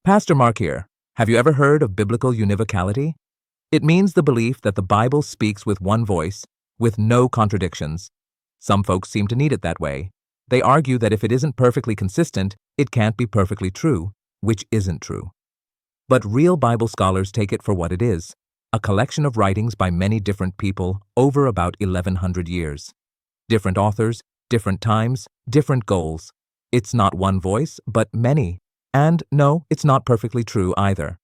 Pastor Mark here. Have you ever heard of biblical univocality? It means the belief that the Bible speaks with one voice, with no contradictions. Some folks seem to need it that way. They argue that if it isn't perfectly consistent, it can't be perfectly true, which isn't true. But real Bible scholars take it for what it is, a collection of writings by many different people over about 1100 years. Different authors, different times, different goals. It's not one voice, but many. And no, it's not perfectly true either.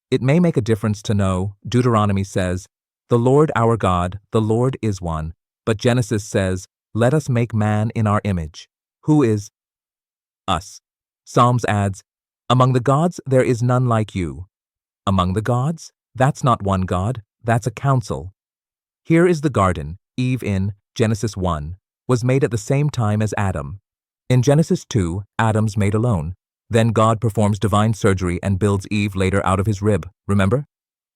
It may make a difference to know Deuteronomy says, "The Lord our God, the Lord is one," but Genesis says, "Let us make man in our image." Who is us? Psalms adds, "Among the gods there is none like you." Among the gods? That's not one God, that's a council. Here is the garden. Eve in Genesis 1 was made at the same time as Adam. In Genesis 2, Adam's made alone. Then God performs divine surgery and builds Eve later out of his rib, remember?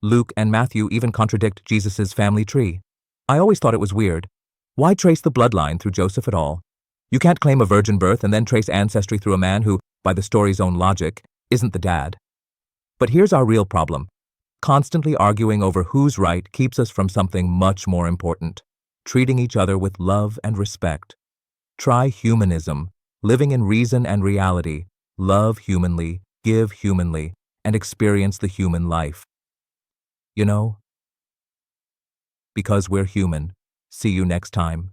Luke and Matthew even contradict Jesus' family tree. I always thought it was weird. Why trace the bloodline through Joseph at all? You can't claim a virgin birth and then trace ancestry through a man who, by the story's own logic, isn't the dad. But here's our real problem. Constantly arguing over who's right keeps us from something much more important, treating each other with love and respect. Try humanism, living in reason and reality. Love humanly, give humanly, and experience the human life. You know? Because we're human. See you next time.